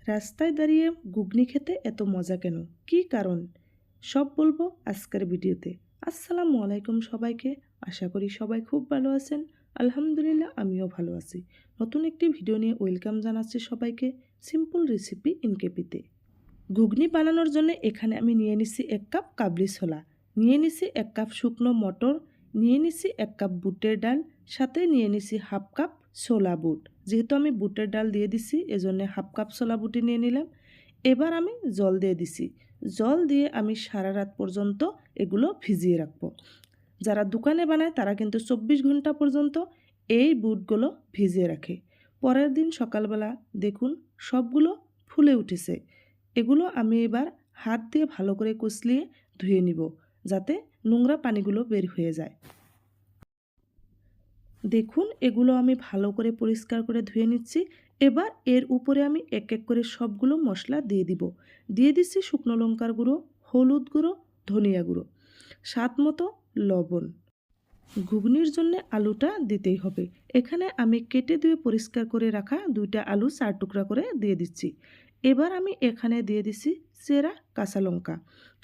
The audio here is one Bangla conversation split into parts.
রাস্তায় দাঁড়িয়ে ঘুগনি খেতে এত মজা কেন? কী কারণ? সব বলবো আজকের ভিডিওতে। আসসালামু আলাইকুম সবাইকে। আশা করি সবাই খুব ভালো আছেন। আলহামদুলিল্লাহ আমিও ভালো আছি। নতুন একটি ভিডিও নিয়ে ওয়েলকাম জানাচ্ছি সবাইকে সিম্পল রেসিপি ইনকেপিতে। ঘুগনি বানানোর জন্য এখানে আমি নিয়ে নিছি 1 কাপ কাবলি ছোলা, নিয়ে নিছি 1 কাপ শুকনো মটর, নিয়ে নিছি 1 কাপ বুটের ডাল, সাথে নিয়ে নিছি হাফ কাপ ছোলা বুট। যেহেতু আমি বুটের ডাল দিয়ে দিছি এজন্য হাফ কাপ ছোলা বুটি নিয়ে নিলাম। এবার আমি জল দিয়ে দিছি। জল দিয়ে আমি সারা রাত পর্যন্ত এগুলো ভিজিয়ে রাখবো। যারা দোকানে বানায় তারা কিন্তু 24 ঘন্টা পর্যন্ত এই বুটগুলো ভিজিয়ে রাখে। পরের দিন সকালবেলা দেখুন সবগুলো ফুলে উঠেছে। এগুলো আমি এবার হাত দিয়ে ভালো করে কচলিয়ে ধুয়ে নিব, যাতে নোংরা পানিগুলো বের হয়ে যায়। দেখুন এগুলো আমি ভালো করে পরিষ্কার করে ধুয়ে নিচ্ছি। এবার এর উপরে আমি এক এক করে সবগুলো মশলা দিয়ে দিব। দিয়ে দিচ্ছি শুকনো লঙ্কার গুঁড়ো, হলুদ গুঁড়ো, ধনিয়া গুঁড়ো, স্বাদ মতো লবণ। ঘুগনির জন্য আলুটা দিতেই হবে। এখানে আমি কেটে ধুয়ে পরিষ্কার করে রাখা 2টা আলু 4 টুকরা করে দিয়ে দিচ্ছি। এবার আমি এখানে দিয়ে দিচ্ছি চেরা কাঁচা লঙ্কা।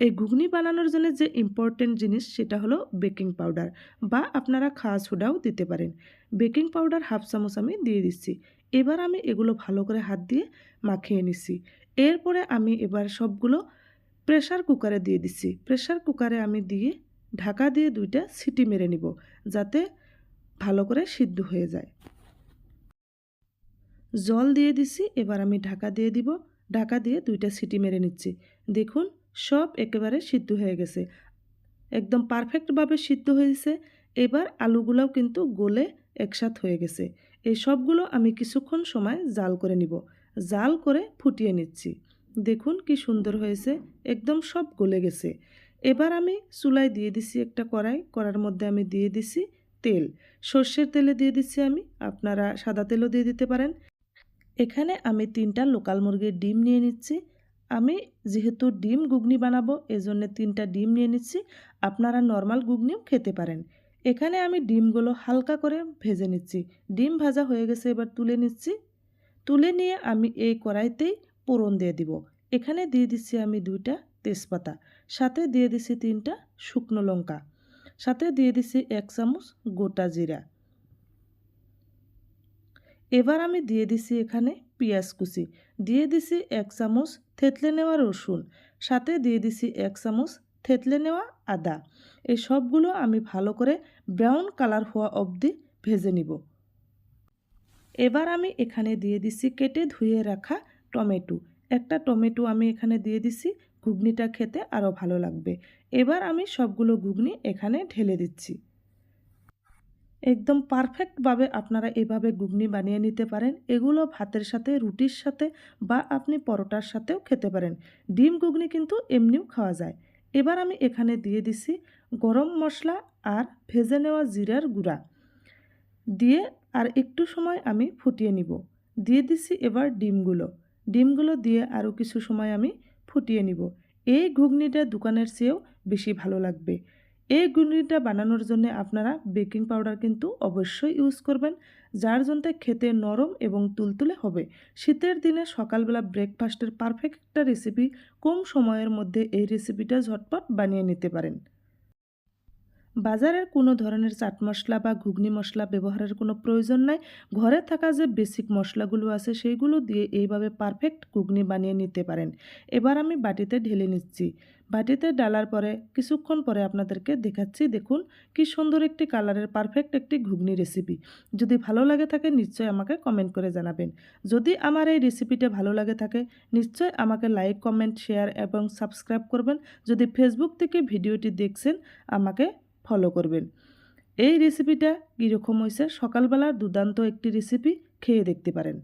এই ঘুগনি বানানোর জন্য যে ইম্পর্টেন্ট জিনিস সেটা হলো বেকিং পাউডার, বা আপনারা খাওয়া সোডাও দিতে পারেন। বেকিং পাউডার হাফ চামচ আমি দিয়ে দিচ্ছি। এবার আমি এগুলো ভালো করে হাত দিয়ে মাখিয়ে নিচ্ছি। এরপরে আমি এবার সবগুলো প্রেসার কুকারে দিয়ে দিচ্ছি। প্রেসার কুকারে আমি দিয়ে ঢাকা দিয়ে 2টা সিটি মেরে নিব, যাতে ভালো করে সিদ্ধ হয়ে যায়। জল দিয়ে দিছি, এবার আমি ঢাকা দিয়ে দিব। ঢাকা দিয়ে 2টা সিটি মেরে নিচ্ছি। দেখুন সব একেবারে সিদ্ধ হয়ে গেছে, একদম পারফেক্টভাবে সিদ্ধ হয়েছে। এবার আলুগুলোও কিন্তু গলে একসাথ হয়ে গেছে। এই সবগুলো আমি কিছুক্ষণ সময় জাল করে নিব। জাল করে ফুটিয়ে নিচ্ছি। দেখুন কি সুন্দর হয়েছে, একদম সব গলে গেছে। এবার আমি চুলায় দিয়ে দিছি একটা কড়াই। কড়ার মধ্যে আমি দিয়ে দিছি তেল। সর্ষের তেলে দিয়ে দিচ্ছি আমি, আপনারা সাদা তেলও দিয়ে দিতে পারেন। এখানে আমি 3টা লোকাল মুরগির ডিম নিয়ে নিচ্ছি। আমি যেহেতু ডিম ঘুগনি বানাবো এজন্য 3টা ডিম নিয়ে নিচ্ছি। আপনারা নর্মাল ঘুগনিও খেতে পারেন। এখানে আমি ডিমগুলো হালকা করে ভেজে নিচ্ছি। ডিম ভাজা হয়ে গেছে, এবার তুলে নিচ্ছি। তুলে নিয়ে আমি এই কড়াইতেই ফোড়ন দিয়ে দিব। এখানে দিয়ে দিচ্ছি আমি 2টা তেজপাতা, সাথে দিয়ে দিচ্ছি 3টা শুকনো লঙ্কা, সাথে দিয়ে দিচ্ছি 1 চামচ গোটা জিরা। এবার আমি দিয়ে দিছি এখানে পেঁয়াজ কুচি, দিয়ে দিছি 1 চামচ থেতলে নেওয়া রসুন, সাথে দিয়ে দিছি 1 চামচ থেতলে নেওয়া আদা। এই সবগুলো আমি ভালো করে ব্রাউন কালার হওয়া অবধি ভেজে নিব। এবার আমি এখানে দিয়ে দিছি কেটে ধুয়ে রাখা টমেটো। একটা টমেটো আমি এখানে দিয়ে দিছি, ঘুগনিটা খেতে আরও ভালো লাগবে। এবার আমি সবগুলো ঘুগনি এখানে ঢেলে দিচ্ছি। একদম পারফেক্টভাবে আপনারা এভাবে ঘুগনি বানিয়ে নিতে পারেন। এগুলো ভাতের সাথে, রুটির সাথে বা আপনি পরোটার সাথেও খেতে পারেন। ডিম ঘুগনি কিন্তু এমনিও খাওয়া যায়। এবার আমি এখানে দিয়ে দিছি গরম মশলা আর ভেজে নেওয়া জিরার গুঁড়া দিয়ে আর একটু সময় আমি ফুটিয়ে নিব। দিয়ে দিছি এবার ডিমগুলো দিয়ে আরও কিছু সময় আমি ফুটিয়ে নিব। এই ঘুগনিটা দোকানের চেয়েও বেশি ভালো লাগবে। এই ঘুগনিটা বানানোর জন্য আপনারা বেকিং পাউডার কিন্তু অবশ্যই ইউজ করবেন, যার জন্য খেতে নরম এবং তুলতুলে হবে। শীতের দিনে সকালবেলা ব্রেকফাস্টের পারফেক্ট একটা রেসিপি। কম সময়ের মধ্যে এই রেসিপিটা ঝটপট বানিয়ে নিতে পারেন। বাজারের কোনো ধরনের চাট মশলা বা ঘুগনি মশলা ব্যবহারের কোনো প্রয়োজন নাই। ঘরে থাকা যে বেসিক মশলাগুলো আছে সেইগুলো দিয়ে এইভাবে পারফেক্ট ঘুগনি বানিয়ে নিতে পারেন। এবার আমি বাটিতে ঢেলে নিচ্ছি। বাটিতে ডালার পরে কিছুক্ষণ পরে আপনাদেরকে দেখাচ্ছি। দেখুন কি সুন্দর একটি কালারের পারফেক্ট একটি ঘুগনি রেসিপি। যদি ভালো লাগে থাকে নিশ্চয়ই আমাকে কমেন্ট করে জানাবেন। যদি আমার এই রেসিপিটা ভালো লাগে থাকে নিশ্চয়ই আমাকে লাইক, কমেন্ট, শেয়ার এবং সাবস্ক্রাইব করবেন। যদি ফেসবুক থেকে ভিডিওটি দেখছেন আমাকে ফলো করবেন। এই রেসিপিটা কীরকম হয়েছে, সকালবেলার দুর্দান্ত একটি রেসিপি, খেয়ে দেখতে পারেন।